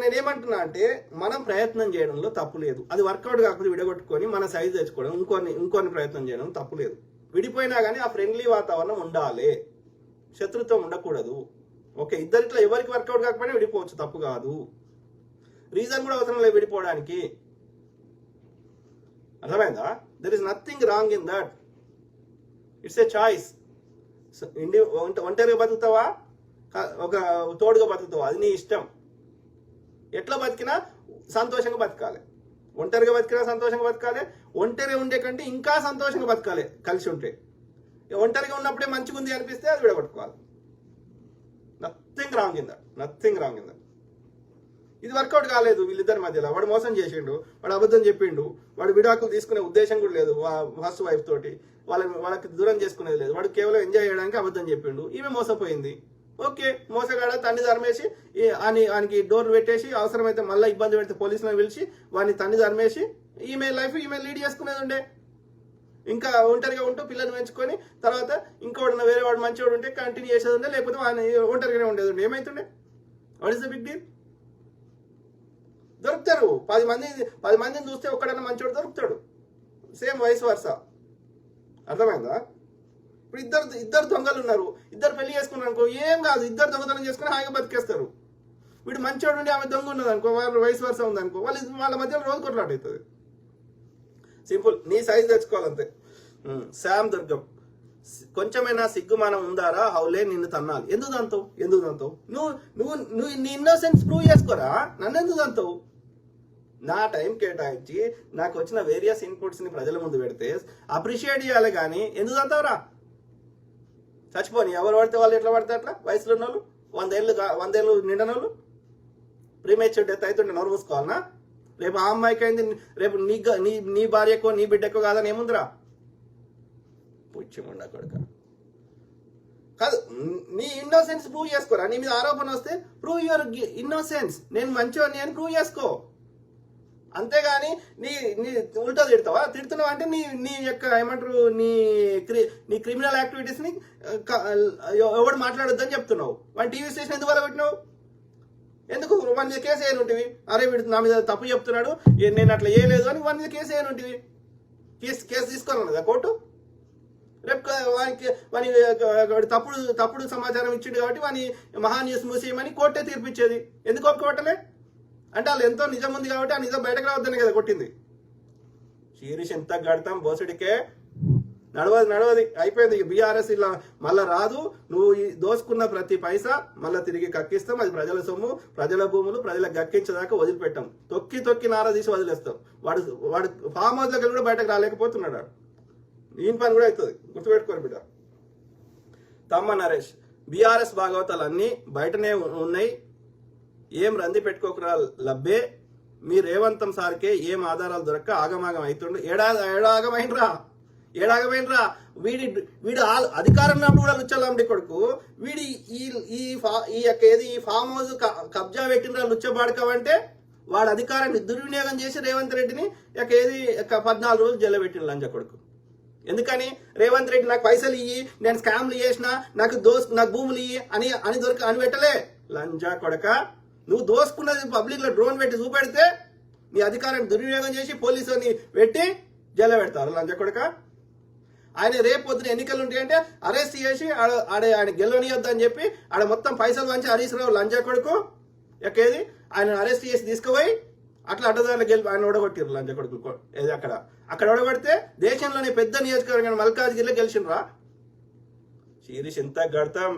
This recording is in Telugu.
నేనేమంటున్నా అంటే మనం ప్రయత్నం చేయడంలో తప్పు లేదు. అది వర్కౌట్ కాకపోతే విడగొట్టుకొని మన సైజు తెచ్చుకోవడం, ఇంకొన్ని ప్రయత్నం చేయడం తప్పు లేదు. విడిపోయినా కానీ ఆ ఫ్రెండ్లీ వాతావరణం ఉండాలి, శత్రుత్వం ఉండకూడదు. ఓకే, ఇద్దరిట్లో ఎవరికి వర్కౌట్ కాకపోయినా విడిపోవచ్చు, తప్పు కాదు. రీజన్ కూడా అవసరం లేదు విడిపోవడానికి. అర్థమైందా? There is nothing wrong in that. It's a choice. ఒంటరిగా బతుకుతావా, ఒక తోడుగా బతుకుతావా, అది నీ ఇష్టం. ఎట్లా బతికినా సంతోషంగా బతకాలి. ఒంటరిగా బతికినా సంతోషంగా బతకాలి, ఒంటరిగా ఉండే కంటే ఇంకా సంతోషంగా బతకాలి కలిసి ఉంటే. ఒంటరిగా ఉన్నప్పుడే మంచిగా ఉంది అనిపిస్తే అది విడగొట్టుకోవాలి. Nothing wrong in that, nothing wrong in that. ఇది వర్కౌట్ కాలేదు వీళ్ళిద్దరి మధ్యలో. వాడు మోసం చేసిండు, వాడు అబద్ధం చెప్పిండు, వాడు విడాకులు తీసుకునే ఉద్దేశం కూడా లేదు ఫస్ట్ వైఫ్ తోటి, వాళ్ళకి దూరం చేసుకునేది లేదు. వాడు కేవలం ఎంజాయ్ చేయడానికి అబద్ధం చెప్పిండు, ఈమె మోసపోయింది. ఓకే, మోసగాడ తన్ని ధర్మేసి ఆయనకి డోర్లు పెట్టేసి అవసరమైతే మళ్ళీ ఇబ్బంది పెడితే పోలీసులను పిలిచి వాడిని తన్ని ధర్మేసి ఈమె లైఫ్ ఈమె లీడ్ చేసుకునేది ఉండే. ఇంకా ఒంటరిగా ఉంటూ పిల్లల్ని పెంచుకొని తర్వాత ఇంకోటి వేరే వాడు మంచివాడు ఉంటే కంటిన్యూ చేసేది ఉండే, లేకపోతే ఆయన ఒంటరిగానే ఉండేది ఉండే. ఏమైతుండే? What is the big deal? దొరుకుతారు 10 మందిని చూస్తే ఒక్కడన్నా మంచివాడు దొరుకుతాడు. సేమ్ వయసు వరుస. అర్థమైందా? ఇప్పుడు ఇద్దరు దొంగలు ఉన్నారు, ఇద్దరు పెళ్లి చేసుకున్నారు అనుకో, ఏం కాదు, ఇద్దరు దొంగతనం చేసుకుని హాయిగా బతికేస్తారు. వీడు మంచివాడు ఉండి ఆమె దొంగ ఉన్నది అనుకో, వాళ్ళ వయసు వరుస ఉందనుకో, వాళ్ళ మధ్యలో రోజు కొట్లాట అవుతుంది. సింపుల్, నీ సైజు తెచ్చుకోవాలంతే. శామ్ దుర్గం, కొంచెమైనా సిగ్గుమానం ఉందారా హౌలే నిన్ను తన్నాలి. ఎందుకు దంతావు? నువ్వు నీ ఇన్నోసెన్స్ ప్రూవ్ చేసుకోరా, నన్ను ఎందుకు దంతావు? నా టైం కేటాయించి నాకు వచ్చిన వేరియస్ ఇన్పుట్స్ ని ప్రజల ముందు పెడితే అప్రిషియేట్ చేయాలి, కానీ ఎందుకు దంతావురా? చచ్చిపోని ఎవరు పడితే వాళ్ళు ఎట్లా పడితే అట్లా, వయసులో ఉన్న వాళ్ళు 100 ఏళ్ళు నిండిన వాళ్ళు ప్రీమేచ్యూర్ డెత్ అవుతుంటే నోరు మూసుకోవాలనా? రేపు ఆ అమ్మాయికి అయింది, రేపు నీ భార్యకో నీ బిడ్డకో కాదని ఏముందిరా? పుచ్చిముండా కొడుక. కాదు, నీ ఇన్నోసెన్స్ ప్రూవ్ చేసుకోరా. నీ మీద ఆరోపణ వస్తే ప్రూవ్ యువర్ ఇన్నోసెన్స్, నేను మంచివాడిని అని ప్రూవ్ చేసుకో. అంతేగాని నీ ఉల్టా తిడుతున్నావు అంటే నీ యొక్క ఏమంటారు, నీ క్రిమినల్ యాక్టివిటీస్ ని ఎవడు మాట్లాడొద్దని చెప్తున్నావు. వాడి టీవీ స్టేషన్ ఎందుకు పెట్టినావు? ఎందుకు వాడి మీద కేసు వేయనుంటివి? అరే వీడు నా మీద తప్పు చెప్తున్నాడు, నేను అట్లా చేయలేదు అని వాడి మీద కేసు వేయనుంటివి. కేసు తీసుకోవాలన్నదా కోర్టు? రేపు వానికి తప్పుడు సమాచారం ఇచ్చిండు కాబట్టి వాని మహా న్యూస్ మూసేయమని కోర్టే తీర్పిచ్చేది. ఎందుకు ఒప్పుకోవటలే? అంటే వాళ్ళు ఎంతో నిజం ఉంది కాబట్టి ఆ నిజం బయటకు రావద్దని కదా కొట్టింది. శీరీష్ ఎంత గడతాం బోసుడికే, నడవది అయిపోయింది. బీఆర్ఎస్ ఇలా మళ్ళా రాదు. నువ్వు దోసుకున్న ప్రతి పైసా మళ్ళీ తిరిగి కక్కిస్తాం. అది ప్రజల సొమ్ము, ప్రజల భూములు, ప్రజలకు గక్కించేదాకా వదిలిపెట్టాం. తొక్కి నారా తీసి వదిలేస్తాం. వాడు ఫామ్ హౌస్ దగ్గర కూడా బయటకు రాలేకపోతున్నాడు. ఈయన పని కూడా అవుతుంది, గుర్తుపెట్టుకోరు బిడ్డ. తమ్మ నరేష్, బీఆర్ఎస్ భాగవతాలు అన్నీ బయటనే ఉన్నాయి, ఏం రంది పెట్టుకోకరా లబ్బే. మీ రేవంతం సార్కే ఏం ఆధారాలు దొరక్క ఆగమాగం అవుతుండు. ఏడాగమైనరా వీడు అధికారంలో కూడా లుచ్చలాంటి కొడుకు. వీడి ఈ ఫామ్ హౌస్ కబ్జా పెట్టినరా లుచ్చబాడుకోవంటే వాడు అధికారాన్ని దుర్వినియోగం చేసి రేవంత్ రెడ్డిని 14 రోజులు జైలు పెట్టిన లంజ కొడుకు. ఎందుకని? రేవంత్ రెడ్డి నాకు పైసలు ఇయ్యి, నేను స్కామ్లు చేసిన, నాకు భూములు ఇయ్యి అని పెట్టలే. లంజా కొడక, నువ్వు దోసుకున్నది పబ్లిక్ లో డ్రోన్ పెట్టి చూపెడితే నీ అధికారాన్ని దుర్వినియోగం చేసి పోలీసుని పెట్టి జైలు పెడతారు లంజా కొడక. ఆయన రేపు పొద్దున ఎన్నికలు ఉంటాయంటే అరెస్ట్ చేసి ఆయన గెలవనియొద్దు అని చెప్పి ఆడ మొత్తం పైసలు వంచి హరీష్ రావు లంజా కొడుకు ఎక్కేది ఆయన అరెస్ట్ చేసి తీసుకుపోయి అట్లా అడ్డదారులు ఆయన ఓడగొట్టారు లంజా కొడుకు. ఏది అక్కడ ఓడగొడితే దేశంలోని పెద్ద నియోజకవర్గం మల్కాజ్గిరిలో గెలిచినరా. శీరీష్ ఎంత గడతాం.